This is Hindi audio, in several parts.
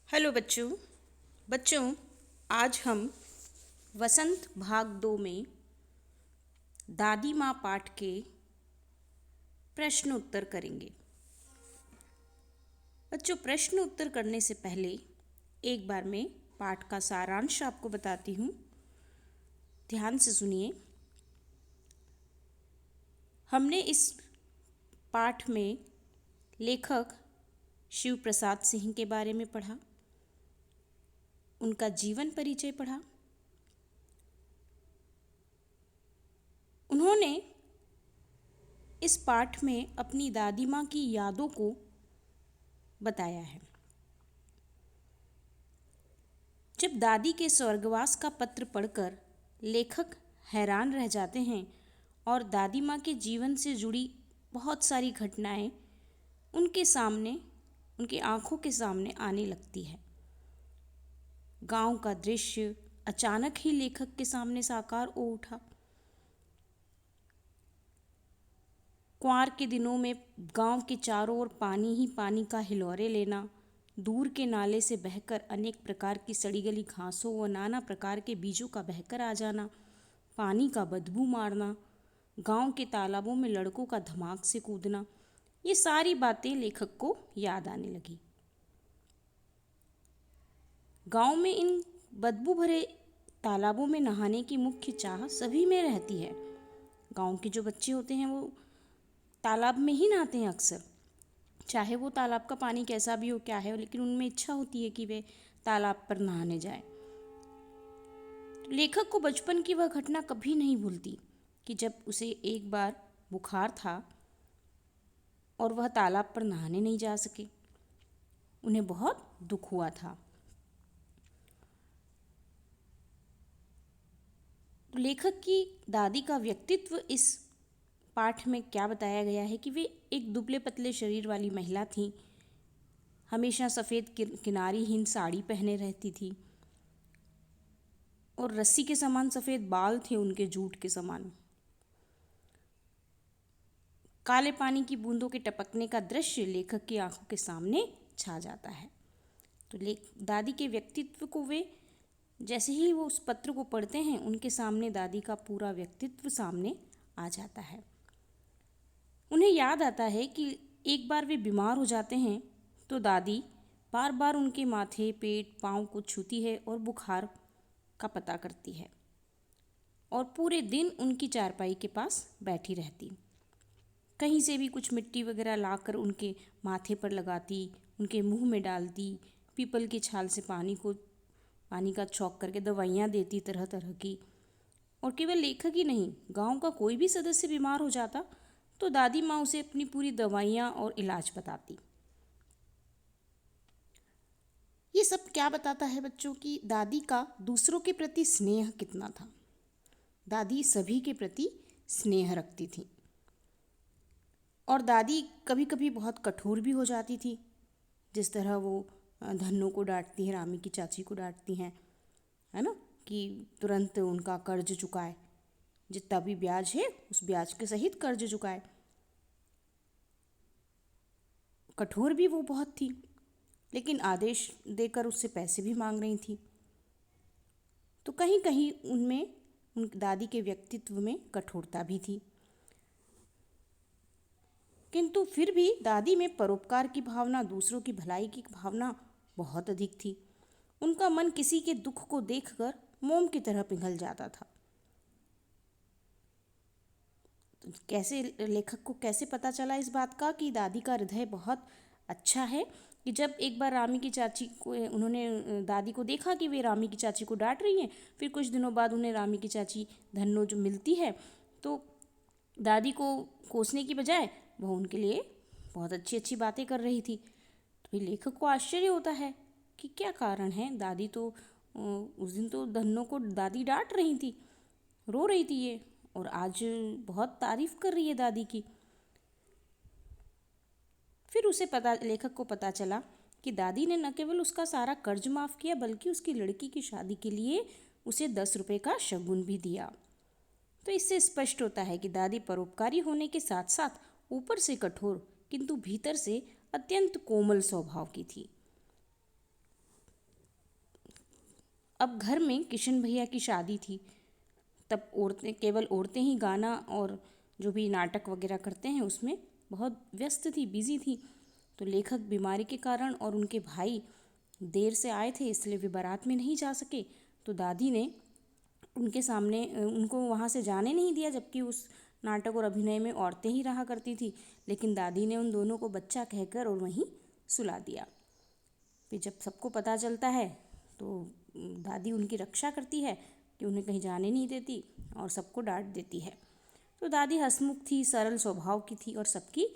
हेलो बच्चों। बच्चों, आज हम वसंत भाग 2 में दादी माँ पाठ के प्रश्न उत्तर करेंगे। बच्चों, प्रश्न उत्तर करने से पहले एक बार मैं पाठ का सारांश आपको बताती हूँ। ध्यान से सुनिए। हमने इस पाठ में लेखक शिव प्रसाद सिंह के बारे में पढ़ा, उनका जीवन परिचय पढ़ा। उन्होंने इस पाठ में अपनी दादी माँ की यादों को बताया है। जब दादी के स्वर्गवास का पत्र पढ़कर लेखक हैरान रह जाते हैं और दादी माँ के जीवन से जुड़ी बहुत सारी घटनाएं उनके सामने, उनकी आंखों के सामने आने लगती है। गांव का दृश्य अचानक ही लेखक के सामने साकार हो उठा। कुंवार के दिनों में गांव के चारों ओर पानी ही पानी का हिलोरे लेना, दूर के नाले से बहकर अनेक प्रकार की सड़ी गली घासों व नाना प्रकार के बीजों का बहकर आ जाना, पानी का बदबू मारना, गांव के तालाबों में लड़कों का धमाक से कूदना, ये सारी बातें लेखक को याद आने लगी। गांव में इन बदबू भरे तालाबों में नहाने की मुख्य चाह सभी में रहती है। गांव के जो बच्चे होते हैं वो तालाब में ही नहाते हैं अक्सर, चाहे वो तालाब का पानी कैसा भी हो, क्या है, लेकिन उनमें इच्छा होती है कि वे तालाब पर नहाने जाएं। लेखक को बचपन की वह घटना कभी नहीं भूलती कि जब उसे एक बार बुखार था और वह तालाब पर नहाने नहीं जा सके। उन्हें बहुत दुख हुआ था। लेखक की दादी का व्यक्तित्व इस पाठ में क्या बताया गया है कि वे एक दुबले पतले शरीर वाली महिला थीं। हमेशा सफ़ेद किनारीहीन साड़ी पहने रहती थी और रस्सी के समान सफ़ेद बाल थे उनके, जूट के समान। काले पानी की बूंदों के टपकने का दृश्य लेखक की आंखों के सामने छा जाता है। तो दादी के व्यक्तित्व को वे जैसे ही वो उस पत्र को पढ़ते हैं, उनके सामने दादी का पूरा व्यक्तित्व सामने आ जाता है। उन्हें याद आता है कि एक बार वे बीमार हो जाते हैं तो दादी बार बार उनके माथे, पेट, पाँव को छूती है और बुखार का पता करती है और पूरे दिन उनकी चारपाई के पास बैठी रहती। कहीं से भी कुछ मिट्टी वगैरह लाकर उनके माथे पर लगाती, उनके मुंह में डालती, पीपल की छाल से पानी का छौंक करके दवाइयाँ देती तरह तरह की। और केवल लेखक ही नहीं, गांव का कोई भी सदस्य बीमार हो जाता तो दादी माँ उसे अपनी पूरी दवाइयाँ और इलाज बताती। ये सब क्या बताता है बच्चों की दादी का दूसरों के प्रति स्नेह कितना था। दादी सभी के प्रति स्नेह रखती थी और दादी कभी कभी बहुत कठोर भी हो जाती थी। जिस तरह वो धन्नो को डांटती हैं, रामी की चाची को डांटती हैं, है ना, कि तुरंत उनका कर्ज चुकाए, जितना भी ब्याज है उस ब्याज के सहित कर्ज चुकाए। कठोर भी वो बहुत थी, लेकिन आदेश देकर उससे पैसे भी मांग रही थी। तो कहीं कहीं उनमें, उन दादी के व्यक्तित्व में कठोरता भी थी, किंतु फिर भी दादी में परोपकार की भावना, दूसरों की भलाई की भावना बहुत अधिक थी। उनका मन किसी के दुख को देखकर मोम की तरह पिघल जाता था। तो कैसे लेखक को कैसे पता चला इस बात का कि दादी का हृदय बहुत अच्छा है, कि जब एक बार रामी की चाची को, उन्होंने दादी को देखा कि वे रामी की चाची को डांट रही हैं। फिर कुछ दिनों बाद उन्हें रामी की चाची धन्नो जो मिलती है, तो दादी को कोसने की बजाय वह उनके लिए बहुत अच्छी अच्छी बातें कर रही थी। तो फिर लेखक को आश्चर्य होता है कि क्या कारण है। दादी तो उस दिन तो धन्नो को दादी डांट रही थी, रो रही थी ये, और आज बहुत तारीफ कर रही है दादी की। फिर लेखक को पता चला कि दादी ने न केवल उसका सारा कर्ज माफ़ किया, बल्कि उसकी लड़की की शादी के लिए उसे 10 रुपये का शगुन भी दिया। तो इससे स्पष्ट होता है कि दादी परोपकारी होने के साथ साथ ऊपर से कठोर किंतु भीतर से अत्यंत कोमल स्वभाव की थी। अब घर में किशन भैया की शादी थी। तब केवल औरतें ही गाना और जो भी नाटक वगैरह करते हैं उसमें बहुत व्यस्त थी, बिजी थी। तो लेखक बीमारी के कारण और उनके भाई देर से आए थे, इसलिए वे बारात में नहीं जा सके। तो दादी ने उनके सामने उनको वहाँ से जाने नहीं दिया, जबकि उस नाटक और अभिनय में औरतें ही रहा करती थी। लेकिन दादी ने उन दोनों को बच्चा कहकर और वहीं सुला दिया। फिर जब सबको पता चलता है तो दादी उनकी रक्षा करती है कि उन्हें कहीं जाने नहीं देती और सबको डांट देती है। तो दादी हंसमुख थी, सरल स्वभाव की थी और सबकी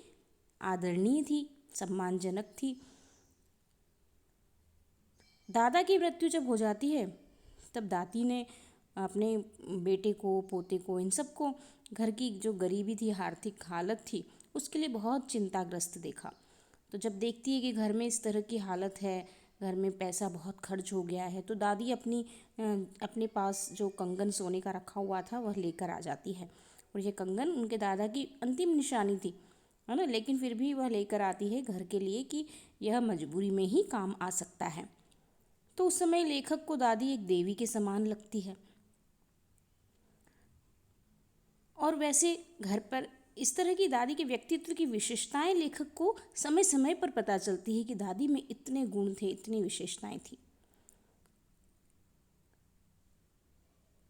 आदरणीय थी, सम्मानजनक थी। दादा की मृत्यु जब हो जाती है तब दादी ने अपने बेटे को, पोते को, इन सबको घर की जो गरीबी थी, आर्थिक हालत थी, उसके लिए बहुत चिंताग्रस्त देखा। तो जब देखती है कि घर में इस तरह की हालत है, घर में पैसा बहुत खर्च हो गया है, तो दादी अपने पास जो कंगन सोने का रखा हुआ था वह लेकर आ जाती है। और ये कंगन उनके दादा की अंतिम निशानी थी, है ना। लेकिन फिर भी वह लेकर आती है घर के लिए कि यह मजबूरी में ही काम आ सकता है। तो उस समय लेखक को दादी एक देवी के समान लगती है। और वैसे घर पर इस तरह की दादी के व्यक्तित्व की विशेषताएं लेखक को समय समय पर पता चलती है कि दादी में इतने गुण थे, इतनी विशेषताएं थी।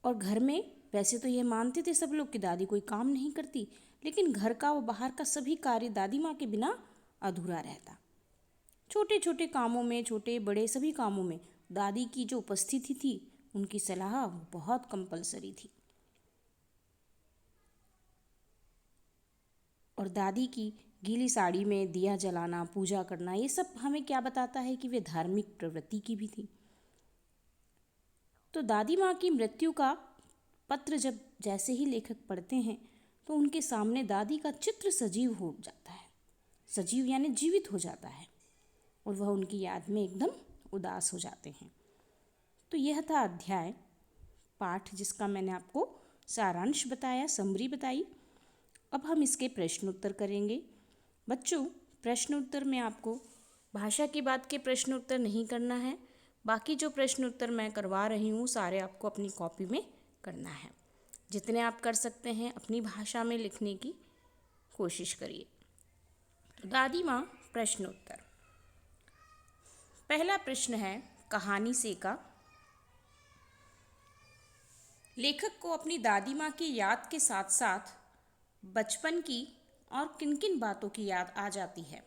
और घर में वैसे तो ये मानते थे सब लोग कि दादी कोई काम नहीं करती, लेकिन घर का व बाहर का सभी कार्य दादी माँ के बिना अधूरा रहता। छोटे छोटे कामों में, छोटे बड़े सभी कामों में दादी की जो उपस्थिति थी, उनकी सलाह बहुत कंपलसरी थी। और दादी की गीली साड़ी में दिया जलाना, पूजा करना, ये सब हमें क्या बताता है कि वे धार्मिक प्रवृत्ति की भी थी। तो दादी माँ की मृत्यु का पत्र जब जैसे ही लेखक पढ़ते हैं तो उनके सामने दादी का चित्र सजीव हो जाता है। सजीव यानी जीवित हो जाता है और वह उनकी याद में एकदम उदास हो जाते हैं। तो यह था अध्याय पाठ, जिसका मैंने आपको सारांश बताया, समरी बताई। अब हम इसके प्रश्न उत्तर करेंगे। बच्चों, प्रश्न उत्तर में आपको भाषा की बात के प्रश्न उत्तर नहीं करना है। बाकी जो प्रश्न उत्तर मैं करवा रही हूँ सारे आपको अपनी कॉपी में करना है। जितने आप कर सकते हैं अपनी भाषा में लिखने की कोशिश करिए। दादी माँ प्रश्न उत्तर। पहला प्रश्न है कहानी से का। लेखक को अपनी दादी माँ की याद के साथ साथ बचपन की और किन किन बातों की याद आ जाती है।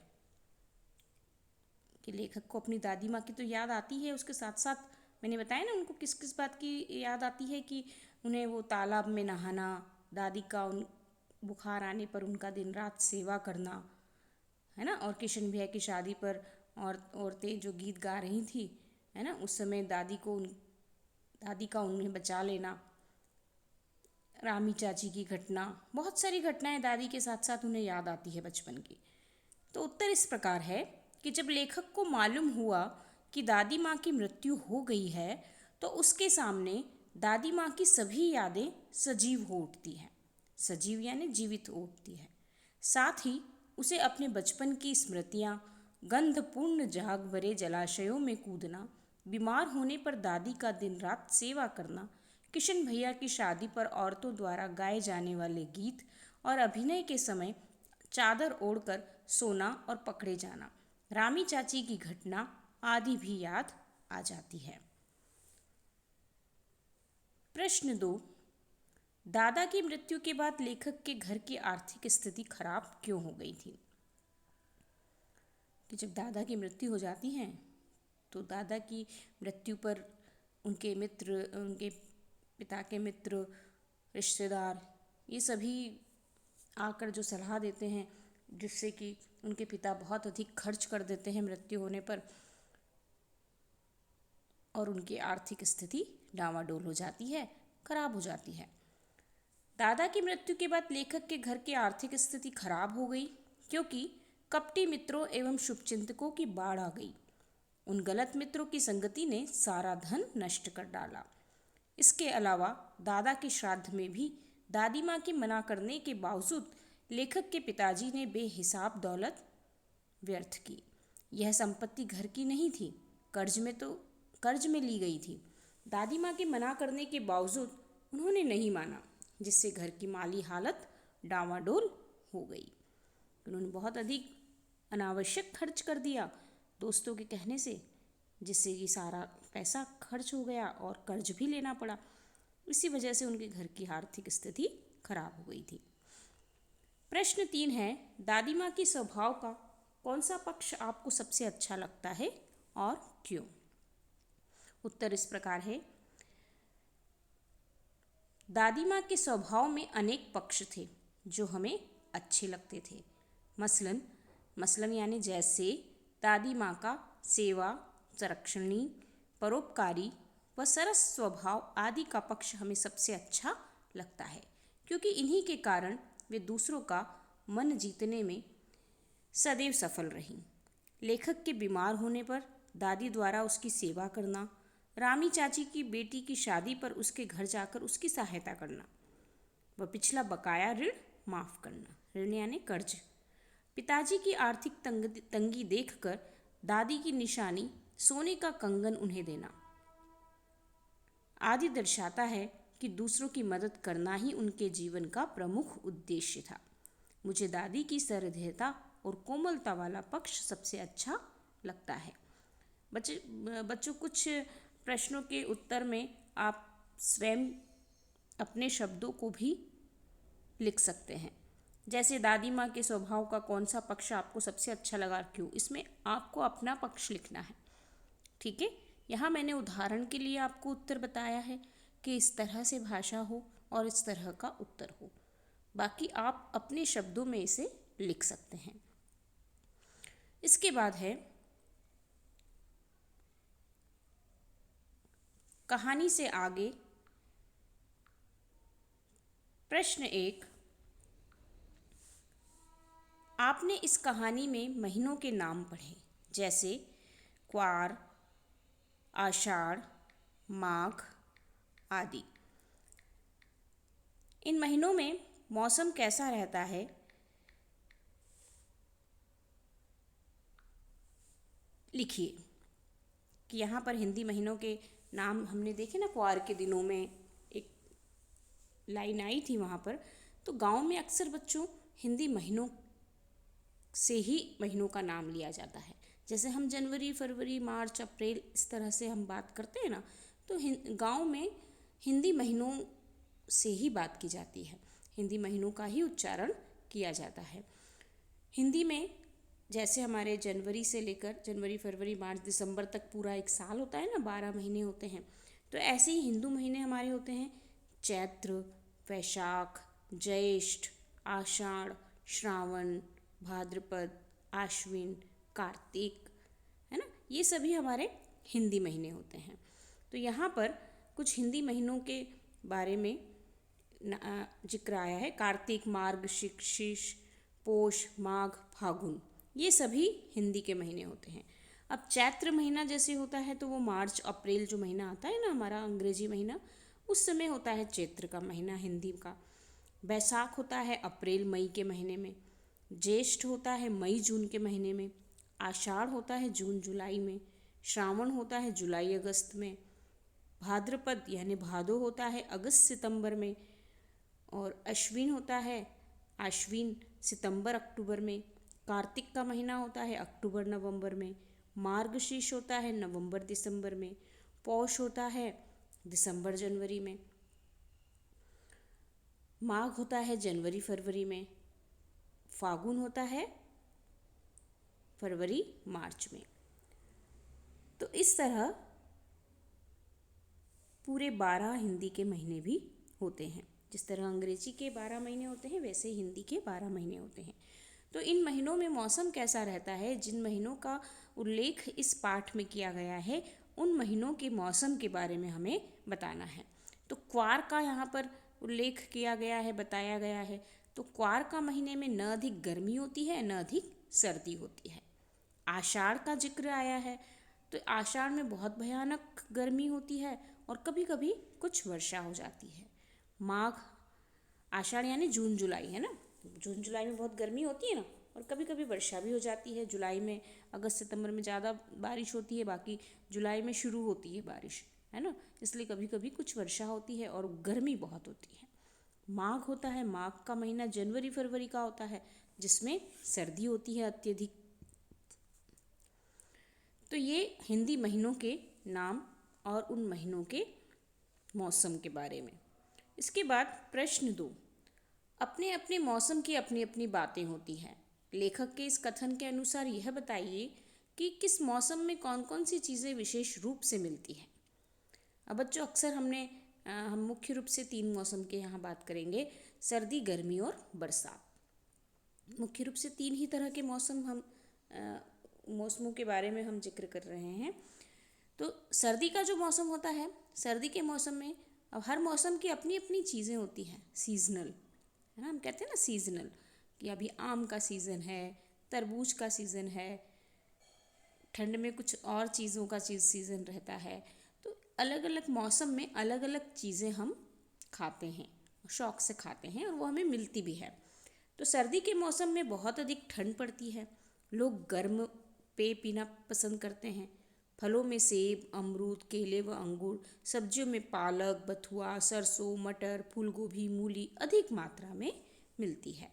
कि लेखक को अपनी दादी माँ की तो याद आती है, उसके साथ साथ मैंने बताया ना उनको किस किस बात की याद आती है, कि उन्हें वो तालाब में नहाना, दादी का उन बुखार आने पर उनका दिन रात सेवा करना, है ना। और किशन भैया की शादी पर और औरतें जो गीत गा रही थी, है ना, उस समय दादी का उन्हें बचा लेना, रामी चाची की घटना, बहुत सारी घटनाएं दादी के साथ साथ उन्हें याद आती है बचपन की। तो उत्तर इस प्रकार है कि जब लेखक को मालूम हुआ कि दादी माँ की मृत्यु हो गई है तो उसके सामने दादी माँ की सभी यादें सजीव हो उठती हैं। सजीव यानी जीवित हो उठती है। साथ ही उसे अपने बचपन की स्मृतियाँ, गंधपूर्ण झाग भरे जलाशयों में कूदना, बीमार होने पर दादी का दिन रात सेवा करना, किशन भैया की शादी पर औरतों द्वारा गाए जाने वाले गीत और अभिनय के समय चादर ओढ़कर सोना और पकड़े जाना, रामी चाची की घटना आदि भी याद आ जाती है। प्रश्न 2, दादा की मृत्यु के बाद लेखक के घर की आर्थिक स्थिति खराब क्यों हो गई थी। कि जब दादा की मृत्यु हो जाती है तो दादा की मृत्यु पर उनके मित्र, उनके पिता के मित्र, रिश्तेदार, ये सभी आकर जो सलाह देते हैं, जिससे कि उनके पिता बहुत अधिक खर्च कर देते हैं मृत्यु होने पर और उनकी आर्थिक स्थिति डामाडोल हो जाती है, खराब हो जाती है। दादा की मृत्यु के बाद लेखक के घर की आर्थिक स्थिति खराब हो गई क्योंकि कपटी मित्रों एवं शुभचिंतकों की बाढ़ आ गई। उन गलत मित्रों की संगति ने सारा धन नष्ट कर डाला। इसके अलावा दादा के श्राद्ध में भी दादी माँ के मना करने के बावजूद लेखक के पिताजी ने बेहिसाब दौलत व्यर्थ की। यह संपत्ति घर की नहीं थी, कर्ज में ली गई थी। दादी माँ के मना करने के बावजूद उन्होंने नहीं माना, जिससे घर की माली हालत डामाडोल हो गई। उन्होंने बहुत अधिक अनावश्यक खर्च कर दिया दोस्तों के कहने से, जिससे कि सारा पैसा खर्च हो गया और कर्ज भी लेना पड़ा। इसी वजह से उनके घर की आर्थिक स्थिति खराब हो गई थी। प्रश्न 3 है, दादी माँ के स्वभाव का कौन सा पक्ष आपको सबसे अच्छा लगता है और क्यों? उत्तर इस प्रकार है, दादी माँ के स्वभाव में अनेक पक्ष थे जो हमें अच्छे लगते थे। मसलन यानी जैसे दादी माँ का सेवा, संरक्षणी, परोपकारी व सरस स्वभाव आदि का पक्ष हमें सबसे अच्छा लगता है, क्योंकि इन्हीं के कारण वे दूसरों का मन जीतने में सदैव सफल रहीं। लेखक के बीमार होने पर दादी द्वारा उसकी सेवा करना, रामी चाची की बेटी की शादी पर उसके घर जाकर उसकी सहायता करना, व पिछला बकाया ऋण माफ करना, ऋण यानी कर्ज, पिताजी की आर्थिक तंगी देखकर दादी की निशानी सोने का कंगन उन्हें देना आदि दर्शाता है कि दूसरों की मदद करना ही उनके जीवन का प्रमुख उद्देश्य था। मुझे दादी की सहृदयता और कोमलता वाला पक्ष सबसे अच्छा लगता है। बच्चों कुछ प्रश्नों के उत्तर में आप स्वयं अपने शब्दों को भी लिख सकते हैं। जैसे दादी माँ के स्वभाव का कौन सा पक्ष आपको सबसे अच्छा लगा, क्यों? इसमें आपको अपना पक्ष लिखना है, ठीक है। यहाँ मैंने उदाहरण के लिए आपको उत्तर बताया है कि इस तरह से भाषा हो और इस तरह का उत्तर हो, बाकी आप अपने शब्दों में इसे लिख सकते हैं। इसके बाद है कहानी से आगे प्रश्न 1, आपने इस कहानी में महीनों के नाम पढ़े, जैसे क्वार, आषाढ़, माघ आदि। इन महीनों में मौसम कैसा रहता है? लिखिए कि यहाँ पर हिंदी महीनों के नाम हमने देखे ना, क्वार के दिनों में एक लाइन आई थी वहाँ पर। तो गांव में अक्सर बच्चों हिंदी महीनों से ही महीनों का नाम लिया जाता है। जैसे हम जनवरी, फरवरी, मार्च, अप्रैल इस तरह से हम बात करते हैं ना, तो गांव में हिंदी महीनों से ही बात की जाती है, हिंदी महीनों का ही उच्चारण किया जाता है। हिंदी में जैसे हमारे जनवरी से लेकर जनवरी, फरवरी, मार्च, दिसंबर तक पूरा एक साल होता है ना, 12 महीने होते हैं। तो ऐसे ही हिंदू महीने हमारे होते हैं चैत्र, वैशाख, ज्येष्ठ, आषाढ़, श्रावण, भाद्रपद, आश्विन, कार्तिक, है ना, ये सभी हमारे हिंदी महीने होते हैं। तो यहाँ पर कुछ हिंदी महीनों के बारे में जिक्र आया है। कार्तिक, मार्गशीर्ष, पोष, माघ, फागुन, ये सभी हिंदी के महीने होते हैं। अब चैत्र महीना जैसे होता है तो वो मार्च अप्रैल जो महीना आता है ना हमारा अंग्रेजी महीना, उस समय होता है चैत्र का महीना हिंदी का। बैसाख होता है अप्रैल मई के महीने में, ज्येष्ठ होता है मई जून के महीने में, आषाढ़ होता है जून जुलाई में, श्रावण होता है जुलाई अगस्त में, भाद्रपद यानी भादो होता है अगस्त सितंबर में, और अश्विन होता है आश्विन सितंबर अक्टूबर में, कार्तिक का महीना होता है अक्टूबर नवंबर में, मार्गशीर्ष होता है नवंबर दिसंबर में, पौष होता है दिसंबर जनवरी में, माघ होता है जनवरी फरवरी में, फागुन होता है फरवरी मार्च में। तो इस तरह पूरे 12 हिंदी के महीने भी होते हैं। जिस तरह अंग्रेजी के 12 महीने होते हैं वैसे हिंदी के 12 महीने होते हैं। तो इन महीनों में मौसम कैसा रहता है, जिन महीनों का उल्लेख इस पाठ में किया गया है उन महीनों के मौसम के बारे में हमें बताना है। तो क्वार का यहाँ पर उल्लेख किया गया है, बताया गया है। तो क्वार का महीने में न अधिक गर्मी होती है न अधिक सर्दी होती है। आषाढ़ का जिक्र आया है, तो आषाढ़ में बहुत भयानक गर्मी होती है और कभी कभी कुछ वर्षा हो जाती है। माघ, आषाढ़ यानी जून जुलाई, है ना, जून जुलाई में बहुत गर्मी होती है ना, और कभी कभी वर्षा भी हो जाती है। जुलाई में, अगस्त सितंबर में ज़्यादा बारिश होती है, बाकी जुलाई में शुरू होती है बारिश, है ना, इसलिए कभी कभी कुछ वर्षा होती है और गर्मी बहुत होती है। माघ होता है, माघ का महीना जनवरी फरवरी का होता है, जिसमें सर्दी होती है अत्यधिक। तो ये हिंदी महीनों के नाम और उन महीनों के मौसम के बारे में। इसके बाद प्रश्न 2, अपने अपने मौसम की अपनी अपनी बातें होती हैं। लेखक के इस कथन के अनुसार यह बताइए कि किस मौसम में कौन कौन सी चीज़ें विशेष रूप से मिलती हैं। अब बच्चों, अक्सर हम मुख्य रूप से 3 मौसम के यहाँ बात करेंगे, सर्दी, गर्मी और बरसात। मुख्य रूप से 3 ही तरह के मौसमों के बारे में हम जिक्र कर रहे हैं। तो सर्दी का जो मौसम होता है, सर्दी के मौसम में अब हर मौसम की अपनी अपनी चीज़ें होती हैं, सीजनल, है ना, हम कहते हैं ना सीजनल, कि अभी आम का सीज़न है, तरबूज का सीज़न है, ठंड में कुछ और चीज़ों का सीज़न रहता है। तो अलग अलग मौसम में अलग अलग चीज़ें हम खाते हैं, शौक़ से खाते हैं, और वो हमें मिलती भी है। तो सर्दी के मौसम में बहुत अधिक ठंड पड़ती है, लोग गर्म पेय पीना पसंद करते हैं। फलों में सेब, अमरूद, केले व अंगूर, सब्जियों में पालक, बथुआ, सरसों, मटर, फूलगोभी, मूली अधिक मात्रा में मिलती है।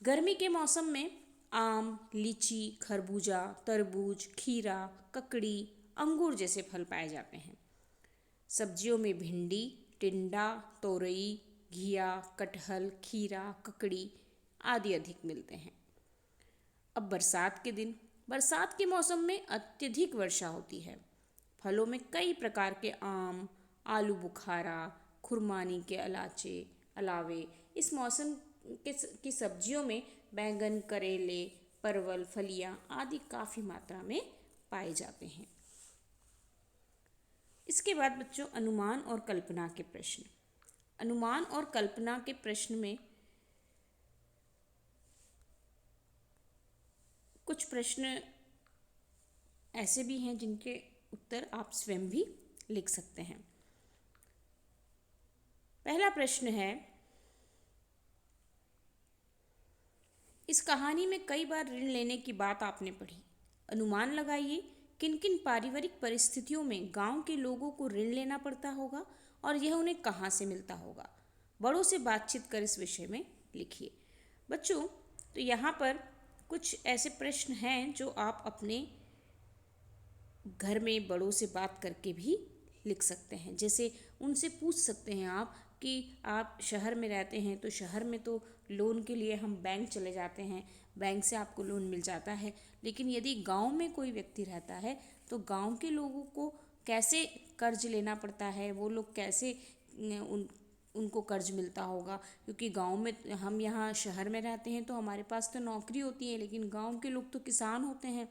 गर्मी के मौसम में आम, लीची, खरबूजा, तरबूज, खीरा, ककड़ी, अंगूर जैसे फल पाए जाते हैं। सब्जियों में भिंडी, टिंडा, तोरई, घिया, कटहल, खीरा, ककड़ी आदि अधिक मिलते हैं। अब बरसात के दिन, बरसात के मौसम में अत्यधिक वर्षा होती है। फलों में कई प्रकार के आम, आलू बुखारा, खुरमानी के अलावे इस मौसम की सब्जियों में बैंगन, करेले, परवल, फलियां आदि काफ़ी मात्रा में पाए जाते हैं। इसके बाद बच्चों, अनुमान और कल्पना के प्रश्न। अनुमान और कल्पना के प्रश्न में कुछ प्रश्न ऐसे भी हैं जिनके उत्तर आप स्वयं भी लिख सकते हैं। पहला प्रश्न है, इस कहानी में कई बार ऋण लेने की बात आपने पढ़ी। अनुमान लगाइए किन किन पारिवारिक परिस्थितियों में गांव के लोगों को ऋण लेना पड़ता होगा और यह उन्हें कहाँ से मिलता होगा। बड़ों से बातचीत कर इस विषय में लिखिए। बच्चों, तो यहाँ पर कुछ ऐसे प्रश्न हैं जो आप अपने घर में बड़ों से बात करके भी लिख सकते हैं। जैसे उनसे पूछ सकते हैं आप कि आप शहर में रहते हैं, तो शहर में तो लोन के लिए हम बैंक चले जाते हैं, बैंक से आपको लोन मिल जाता है। लेकिन यदि गांव में कोई व्यक्ति रहता है तो गांव के लोगों को कैसे कर्ज लेना पड़ता है, वो लोग कैसे उनको कर्ज मिलता होगा। क्योंकि गांव में, हम यहाँ शहर में रहते हैं तो हमारे पास तो नौकरी होती है, लेकिन गांव के लोग तो किसान होते हैं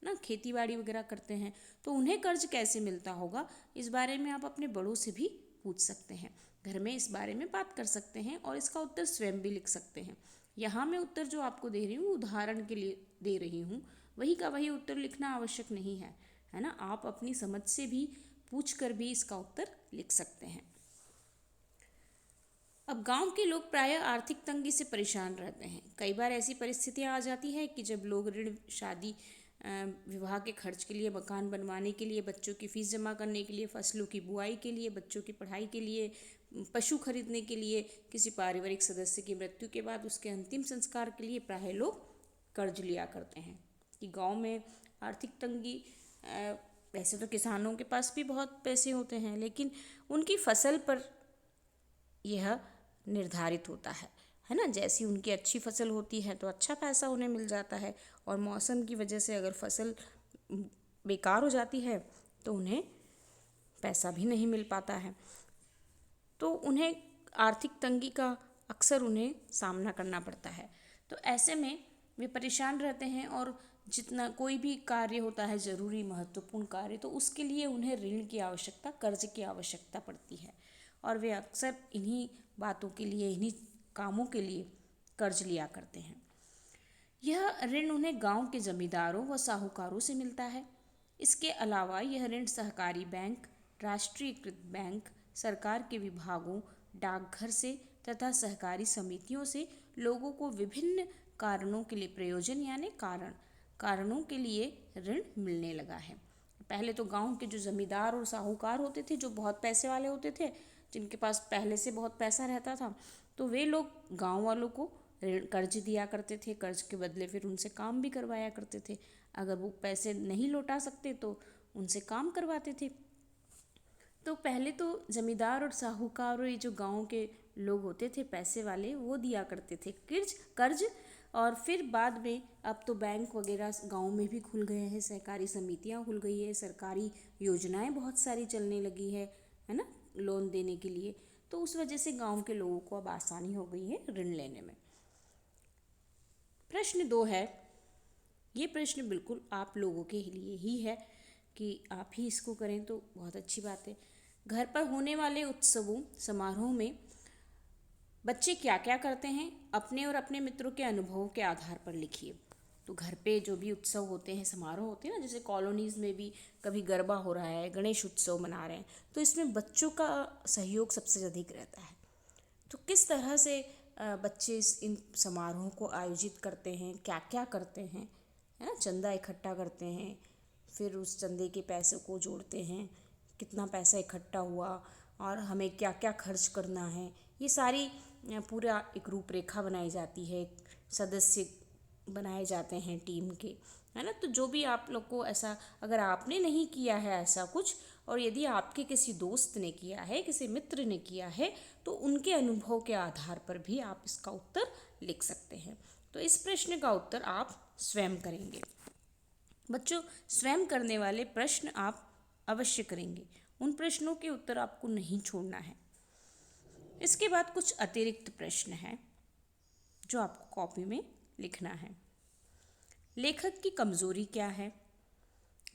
ना, खेती बाड़ी वगैरह करते हैं, तो उन्हें कर्ज कैसे मिलता होगा, इस बारे में आप अपने बड़ों से भी पूछ सकते हैं। घर में इस बारे में बात कर सकते हैं और इसका उत्तर स्वयं भी लिख सकते हैं। यहाँ मैं उत्तर जो आपको दे रही हूँ उदाहरण के लिए दे रही हूँ, वही का वही उत्तर लिखना आवश्यक नहीं है, है ना। आप अपनी समझ से भी पूछ कर भी इसका उत्तर लिख सकते हैं। अब गांव के लोग प्रायः आर्थिक तंगी से परेशान रहते हैं। कई बार ऐसी परिस्थितियां आ जाती है कि जब लोग ऋण, शादी, विवाह के खर्च के लिए, मकान बनवाने के लिए, बच्चों की फीस जमा करने के लिए, फसलों की बुआई के लिए, बच्चों की पढ़ाई के लिए, पशु खरीदने के लिए, किसी पारिवारिक सदस्य की मृत्यु के बाद उसके अंतिम संस्कार के लिए प्रायः लोग कर्ज लिया करते हैं। कि गांव में आर्थिक तंगी, वैसे तो किसानों के पास भी बहुत पैसे होते हैं, लेकिन उनकी फसल पर यह निर्धारित होता है ना। जैसी उनकी अच्छी फसल होती है तो अच्छा पैसा उन्हें मिल जाता है, और मौसम की वजह से अगर फसल बेकार हो जाती है तो उन्हें पैसा भी नहीं मिल पाता है। तो उन्हें आर्थिक तंगी का अक्सर उन्हें सामना करना पड़ता है। तो ऐसे में वे परेशान रहते हैं, और जितना कोई भी कार्य होता है, ज़रूरी महत्वपूर्ण कार्य, तो उसके लिए उन्हें ऋण की आवश्यकता, कर्ज की आवश्यकता पड़ती है, और वे अक्सर इन्हीं बातों के लिए, इन्हीं कामों के लिए कर्ज लिया करते हैं। यह ऋण उन्हें गांव के जमींदारों व साहूकारों से मिलता है। इसके अलावा यह ऋण सहकारी बैंक, राष्ट्रीयकृत बैंक, सरकार के विभागों, डाकघर से तथा सहकारी समितियों से लोगों को विभिन्न कारणों के लिए, प्रयोजन यानी कारणों के लिए ऋण मिलने लगा है। पहले तो गांव के जो जमींदार और साहूकार होते थे, जो बहुत पैसे वाले होते थे, जिनके पास पहले से बहुत पैसा रहता था, तो वे लोग गांव वालों को कर्ज दिया करते थे। कर्ज के बदले फिर उनसे काम भी करवाया करते थे। अगर वो पैसे नहीं लौटा सकते तो उनसे काम करवाते थे। तो पहले तो जमींदार और साहूकार और ये जो गांव के लोग होते थे पैसे वाले, वो दिया करते थे कर्ज। और फिर बाद में अब तो बैंक वगैरह गांव में भी खुल गए हैं, सहकारी समितियां खुल गई है, सरकारी योजनाएं बहुत सारी चलने लगी है ना, लोन देने के लिए। तो उस वजह से गांव के लोगों को अब आसानी हो गई है ऋण लेने में। प्रश्न 2 है, ये प्रश्न बिल्कुल आप लोगों के लिए ही है कि आप ही इसको करें तो बहुत अच्छी बात है। घर पर होने वाले उत्सवों समारोह में बच्चे क्या क्या करते हैं, अपने और अपने मित्रों के अनुभवों के आधार पर लिखिए। तो घर पे जो भी उत्सव होते हैं, समारोह होते हैं ना, जैसे कॉलोनीज़ में भी कभी गरबा हो रहा है, गणेश उत्सव मना रहे हैं, तो इसमें बच्चों का सहयोग सबसे अधिक रहता है। तो किस तरह से बच्चे इन समारोहों को आयोजित करते हैं, क्या क्या करते हैं, है ना, चंदा इकट्ठा करते हैं, फिर उस चंदे के पैसे को जोड़ते हैं, कितना पैसा इकट्ठा हुआ और हमें क्या क्या खर्च करना है, ये सारी पूरा एक रूपरेखा बनाई जाती है, सदस्य बनाए जाते हैं टीम के, है ना। तो जो भी आप लोग को ऐसा, अगर आपने नहीं किया है ऐसा कुछ, और यदि आपके किसी दोस्त ने किया है, किसी मित्र ने किया है, तो उनके अनुभव के आधार पर भी आप इसका उत्तर लिख सकते हैं। तो इस प्रश्न का उत्तर आप स्वयं करेंगे। बच्चों, स्वयं करने वाले प्रश्न आप अवश्य करेंगे, उन प्रश्नों के उत्तर आपको नहीं छोड़ना है। इसके बाद कुछ अतिरिक्त प्रश्न हैं जो आपको कॉपी में लिखना है। लेखक की कमजोरी क्या है?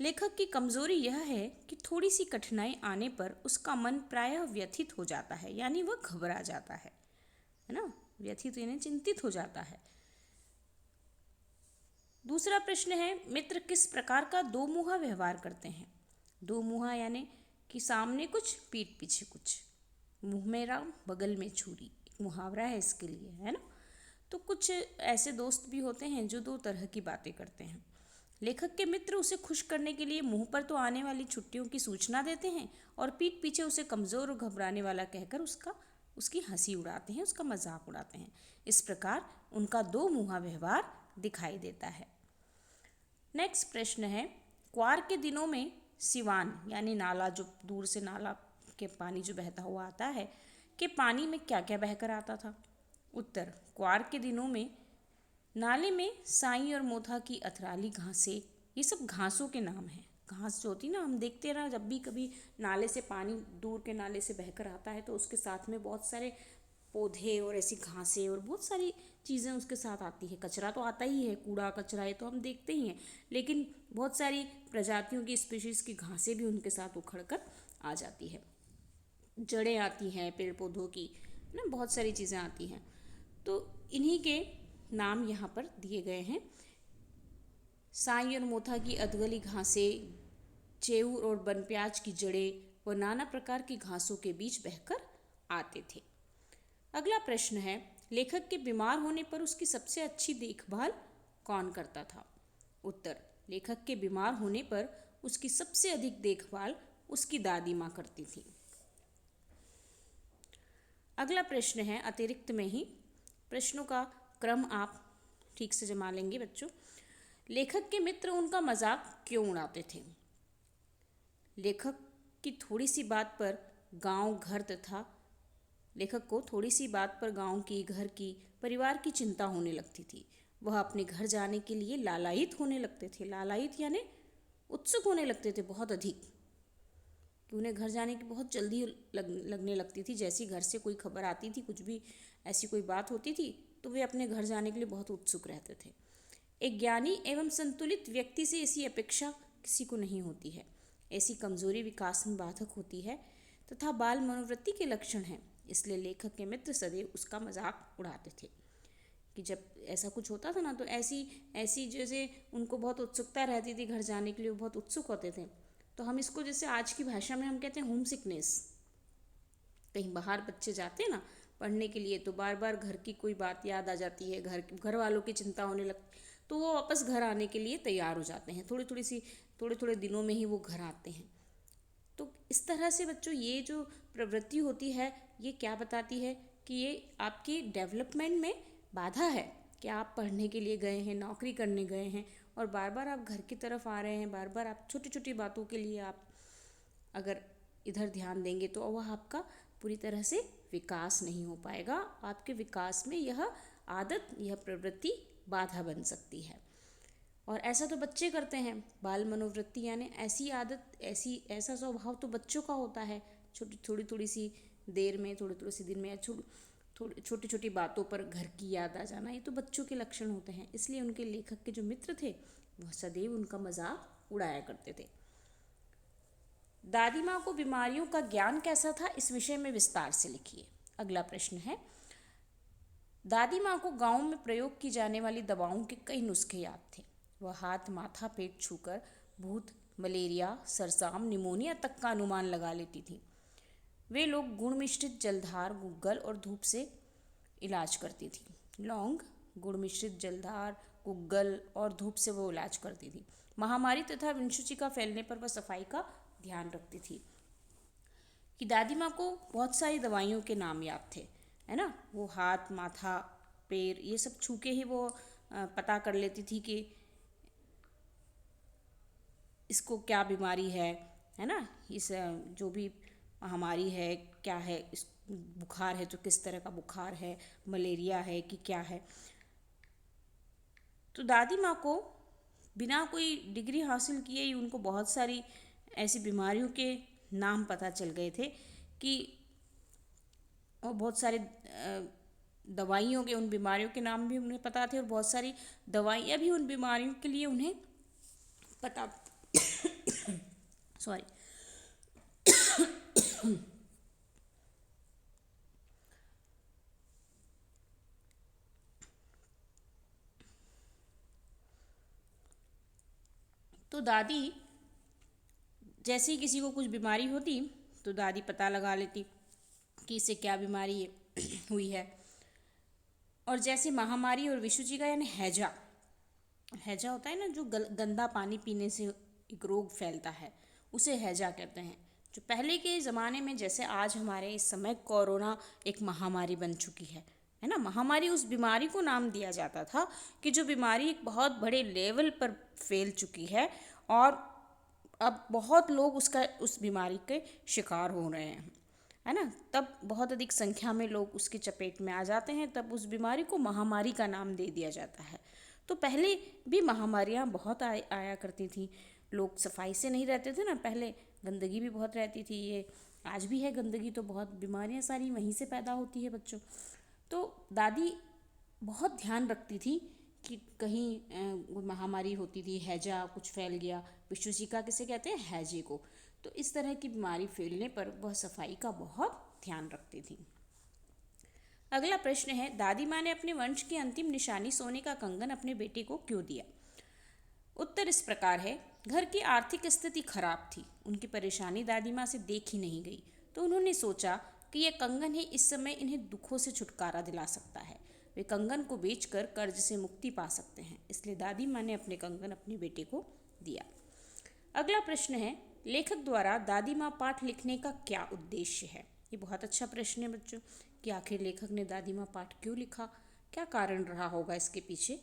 लेखक की कमजोरी यह है कि थोड़ी सी कठिनाई आने पर उसका मन प्रायः व्यथित हो जाता है, यानी वह घबरा जाता है ना, व्यथित यानी चिंतित हो जाता है। दूसरा प्रश्न है, मित्र किस प्रकार का दो मुहा व्यवहार करते हैं? दो मुहा यानी कि सामने कुछ पीठ पीछे कुछ, मुंह में राम बगल में छुरी, एक मुहावरा है इसके लिए, है ना। तो कुछ ऐसे दोस्त भी होते हैं जो दो तरह की बातें करते हैं। लेखक के मित्र उसे खुश करने के लिए मुंह पर तो आने वाली छुट्टियों की सूचना देते हैं और पीठ पीछे उसे कमज़ोर और घबराने वाला कहकर उसकी हंसी उड़ाते हैं, उसका मजाक उड़ाते हैं। इस प्रकार उनका दो मुहा व्यवहार दिखाई देता है। नेक्स्ट प्रश्न है, क्वार के दिनों में सिवान यानी नाला, जो दूर से नाला के पानी जो बहता हुआ आता है, के पानी में क्या क्या बहकर आता था? उत्तर, क्वार के दिनों में नाले में साई और मोथा की अथराली घासें, ये सब घासों के नाम हैं। घास जो होती ना, हम देखते हैं ना, जब भी कभी नाले से पानी दूर के नाले से बहकर आता है तो उसके साथ में बहुत सारे पौधे और ऐसी घासें और बहुत सारी चीज़ें उसके साथ आती है। कचरा तो आता ही है, कूड़ा कचरा ये तो हम देखते ही हैं, लेकिन बहुत सारी प्रजातियों की, स्पीशीज़ की घासें भी उनके साथ उखड़ कर आ जाती है, जड़ें आती हैं पेड़ पौधों की, ना, बहुत सारी चीज़ें आती हैं। तो इन्हीं के नाम यहाँ पर दिए गए हैं। साई और मोथा की अधगली घासें, चेऊर और बनप्याज की जड़ें व नाना प्रकार की घासों के बीच बहकर आते थे। अगला प्रश्न है, लेखक के बीमार होने पर उसकी सबसे अच्छी देखभाल कौन करता था? उत्तर, लेखक के बीमार होने पर उसकी सबसे अधिक देखभाल उसकी दादी माँ करती थी। अगला प्रश्न है, अतिरिक्त में ही प्रश्नों का क्रम आप ठीक से जमा लेंगे बच्चों। लेखक के मित्र उनका मजाक क्यों उड़ाते थे? लेखक की थोड़ी सी बात पर गांव, घर तथा लेखक को थोड़ी सी बात पर गांव की, घर की, परिवार की चिंता होने लगती थी। वह अपने घर जाने के लिए लालायित होने लगते थे। लालायित यानी उत्सुक होने लगते थे बहुत अधिक, कि उन्हें घर जाने की बहुत जल्दी लगने लगती थी। जैसी घर से कोई खबर आती थी, कुछ भी ऐसी कोई बात होती थी, तो वे अपने घर जाने के लिए बहुत उत्सुक रहते थे। एक ज्ञानी एवं संतुलित व्यक्ति से ऐसी अपेक्षा किसी को नहीं होती है। ऐसी कमजोरी विकास में बाधक होती है तथा बाल मनोवृत्ति के लक्षण है। इसलिए लेखक के मित्र सदैव उसका मजाक उड़ाते थे कि जब ऐसा कुछ होता था ना, तो ऐसी जैसे उनको बहुत उत्सुकता रहती थी घर जाने के लिए, वो बहुत उत्सुक होते थे। तो हम इसको जैसे आज की भाषा में हम कहते हैं होम सिकनेस। कहीं बाहर बच्चे जाते हैं ना पढ़ने के लिए, तो बार बार घर की कोई बात याद आ जाती है, घर वालों की चिंता होने लगती, तो वो वापस घर आने के लिए तैयार हो जाते हैं। थोड़ी थोड़ी सी थोड़े थोड़े दिनों में ही वो घर आते हैं। तो इस तरह से बच्चों ये जो प्रवृत्ति होती है ये क्या बताती है कि ये आपकी डेवलपमेंट में बाधा है कि आप पढ़ने के लिए गए हैं, नौकरी करने गए हैं और बार बार आप घर की तरफ आ रहे हैं, बार बार आप छोटी छोटी बातों के लिए आप अगर इधर ध्यान देंगे तो वह आपका पूरी तरह से विकास नहीं हो पाएगा। आपके विकास में यह आदत, यह प्रवृत्ति बाधा बन सकती है। और ऐसा तो बच्चे करते हैं, बाल मनोवृत्ति यानी ऐसी आदत, ऐसा स्वभाव तो बच्चों का होता है। थोड़ी थोड़ी सी देर में, थोड़ी थोड़ी सी दिन में, छोटी छोटी बातों पर घर की याद आ जाना, ये तो बच्चों के लक्षण होते हैं। इसलिए उनके लेखक के जो मित्र थे वह सदैव उनका मजाक उड़ाया करते थे। दादी माँ को बीमारियों का ज्ञान कैसा था, इस विषय में विस्तार से लिखिए। अगला प्रश्न है, दादी माँ को गांव में प्रयोग की जाने वाली दवाओं के कई नुस्खे याद थे। वह हाथ, माथा, पेट छूकर भूत, मलेरिया, सरसाम, निमोनिया तक का अनुमान लगा लेती थी। वे लोग गुड़ मिश्रित जलधार, गुग्गल और धूप से इलाज करती थी। लौंग, गुड़ मिश्रित जलधार, गुग्गल और धूप से वो इलाज करती थी। महामारी तथा विंशुची का फैलने पर वह सफाई का ध्यान रखती थी। कि दादी माँ को बहुत सारी दवाइयों के नाम याद थे, है ना। वो हाथ, माथा, पैर ये सब छू के ही वो पता कर लेती थी कि इसको क्या बीमारी है ना। इस जो भी महामारी है क्या है, इस बुखार है तो किस तरह का बुखार है, मलेरिया है कि क्या है। तो दादी माँ को बिना कोई डिग्री हासिल किए ही उनको बहुत सारी ऐसी बीमारियों के नाम पता चल गए थे कि, और बहुत सारे दवाइयों के, उन बीमारियों के नाम भी उन्हें पता थे और बहुत सारी दवाइयाँ भी उन बीमारियों के लिए उन्हें पता सॉरी तो दादी जैसे ही किसी को कुछ बीमारी होती तो दादी पता लगा लेती कि इसे क्या बीमारी हुई है। और जैसे महामारी और विशुचि का यानी हैजा होता है ना, जो गंदा पानी पीने से एक रोग फैलता है, उसे हैजा कहते हैं। जो पहले के ज़माने में, जैसे आज हमारे इस समय कोरोना एक महामारी बन चुकी है ना। महामारी उस बीमारी को नाम दिया जाता था कि जो बीमारी एक बहुत बड़े लेवल पर फैल चुकी है और अब बहुत लोग उस बीमारी के शिकार हो रहे हैं, है ना। तब बहुत अधिक संख्या में लोग उसकी चपेट में आ जाते हैं, तब उस बीमारी को महामारी का नाम दे दिया जाता है। तो पहले भी महामारियाँ बहुत आया करती थी। लोग सफाई से नहीं रहते थे ना, पहले गंदगी भी बहुत रहती थी। ये आज भी है गंदगी, तो बहुत बीमारियाँ सारी वहीं से पैदा होती है बच्चों। तो दादी बहुत ध्यान रखती थी कि कहीं महामारी होती थी, हैजा कुछ फैल गया, विशुचिका किसे कहते हैं, हैजे को। तो इस तरह की बीमारी फैलने पर वह सफाई का बहुत ध्यान रखती थी। अगला प्रश्न है, दादी माँ ने अपने वंश की अंतिम निशानी सोने का कंगन अपने बेटे को क्यों दिया। उत्तर इस प्रकार है, घर की आर्थिक स्थिति खराब थी, उनकी परेशानी दादी माँ से देखी नहीं गई, तो उन्होंने सोचा कि यह कंगन ही इस समय इन्हें दुखों से छुटकारा दिला सकता है। वे कंगन को बेचकर कर्ज से मुक्ति पा सकते हैं, इसलिए दादी माँ ने अपने कंगन अपने बेटे को दिया। अगला प्रश्न है, लेखक द्वारा दादी माँ पाठ लिखने का क्या उद्देश्य है। ये बहुत अच्छा प्रश्न है बच्चों कि आखिर लेखक ने दादी माँ पाठ क्यों लिखा, क्या कारण रहा होगा इसके पीछे।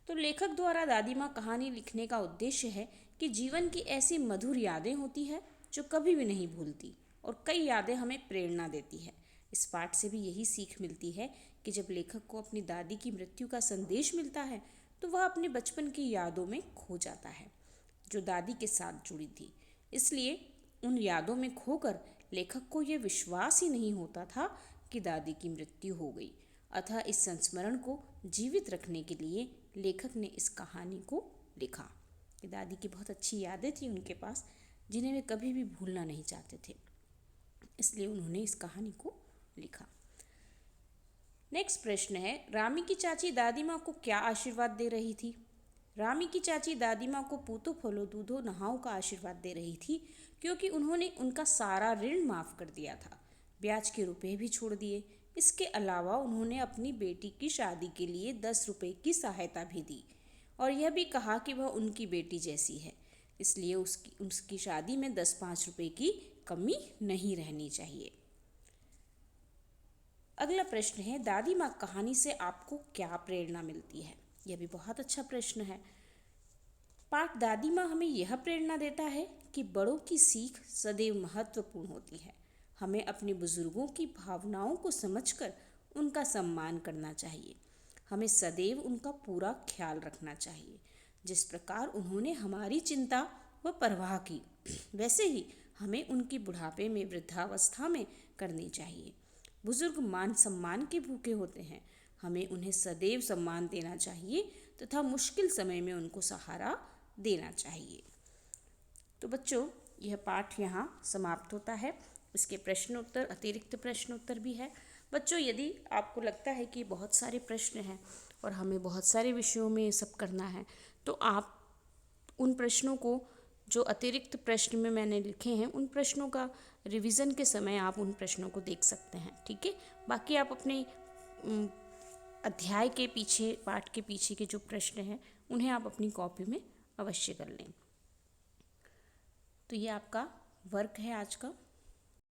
तो लेखक द्वारा दादी माँ कहानी लिखने का उद्देश्य है कि जीवन की ऐसी मधुर यादें होती है जो कभी भी नहीं भूलती और कई यादें हमें प्रेरणा देती है। इस पाठ से भी यही सीख मिलती है कि जब लेखक को अपनी दादी की मृत्यु का संदेश मिलता है तो वह अपने बचपन की यादों में खो जाता है जो दादी के साथ जुड़ी थी। इसलिए उन यादों में खोकर लेखक को यह विश्वास ही नहीं होता था कि दादी की मृत्यु हो गई। अतः इस संस्मरण को जीवित रखने के लिए लेखक ने इस कहानी को लिखा कि दादी की बहुत अच्छी यादें थी उनके पास, जिन्हें वे कभी भी भूलना नहीं चाहते थे, इसलिए उन्होंने इस कहानी को लिखा। नेक्स्ट प्रश्न है, रामी की चाची दादी माँ को क्या आशीर्वाद दे रही थी। रामी की चाची दादी माँ को पूतो फलो दूधो नहाओ का आशीर्वाद दे रही थी, क्योंकि उन्होंने उनका सारा ऋण माफ़ कर दिया था, ब्याज के रुपए भी छोड़ दिए। इसके अलावा उन्होंने अपनी बेटी की शादी के लिए 10 रुपए की सहायता भी दी और यह भी कहा कि वह उनकी बेटी जैसी है। इसलिए उसकी शादी में 10-5 रुपए की कमी नहीं रहनी चाहिए। अगला प्रश्न है, दादी माँ कहानी से आपको क्या प्रेरणा मिलती है? यह भी बहुत अच्छा प्रश्न है। पाठ दादी माँ हमें यह प्रेरणा देता है कि बड़ों की सीख सदैव महत्वपूर्ण होती है। हमें अपने बुजुर्गों की भावनाओं को समझकर उनका सम्मान करना चाहिए। हमें सदैव उनका पूरा ख्याल रखना चाहिए। जिस प्रकार उन्होंने हमारी चिंता व परवाह की, वैसे ही हमें उनकी बुढ़ापे में, वृद्धावस्था में करनी चाहिए। बुजुर्ग मान सम्मान के भूखे होते हैं। हमें उन्हें सदैव सम्मान देना चाहिए तथा मुश्किल समय में उनको सहारा देना चाहिए। तो बच्चों, यह पाठ यहाँ समाप्त होता है। इसके प्रश्न उत्तर, अतिरिक्त प्रश्न उत्तर भी है। बच्चों, यदि आपको लगता है कि बहुत सारे प्रश्न हैं और हमें बहुत सारे विषयों में ये सब करना है, तो आप उन प्रश्नों को, जो अतिरिक्त प्रश्न में मैंने लिखे हैं, उन प्रश्नों का रिवीजन के समय आप उन प्रश्नों को देख सकते हैं। ठीक है। बाकी आप अपने अध्याय के पीछे, पाठ के पीछे के जो प्रश्न हैं, उन्हें आप अपनी कॉपी में अवश्य कर लें। तो ये आपका वर्क है आज का।